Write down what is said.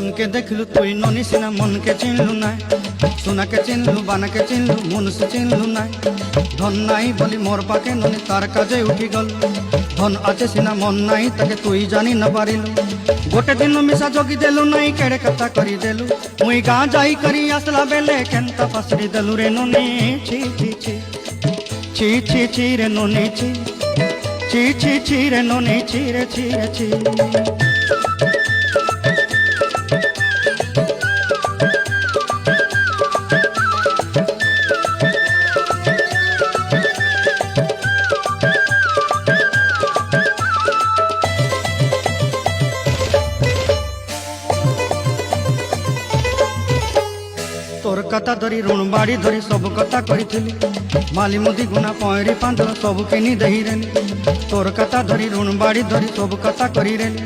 জনকে দেখলু তুই ননি সিনা মনকে চিনলু নাই, সোনাকে চিনলু বানাকে চিনলু মনুষ্য চিনলু নাই। ধন নাই বলি মোর পাকে ননি তার কাজে উঠি গল, ধন আছে সিনা মন নাই তাকে তুই জানি না পারিলু। গোটে দিন মিশা জগি দেলু নাই কেড়ে কথা করি দেলু, মুই গাঁ যাই করি আসলা বেলে কেনতা পাসড়ি দেলু রে ননি। ছি ছি ছি ছি ছি ছি রে ননি ছি ছি ছি ছি রে ননি ছি রে ছি রে ছি। তোর কথা ধরি ঋণ বাড়ি ধরি সব কথা কইছিলি, মালি মুদি গুনা পয়রি পাঁদল সব কিনি দেহি রেলি। তোর কথা ধরি ঋণ বাড়ি ধরি সব কথা করি রেলি।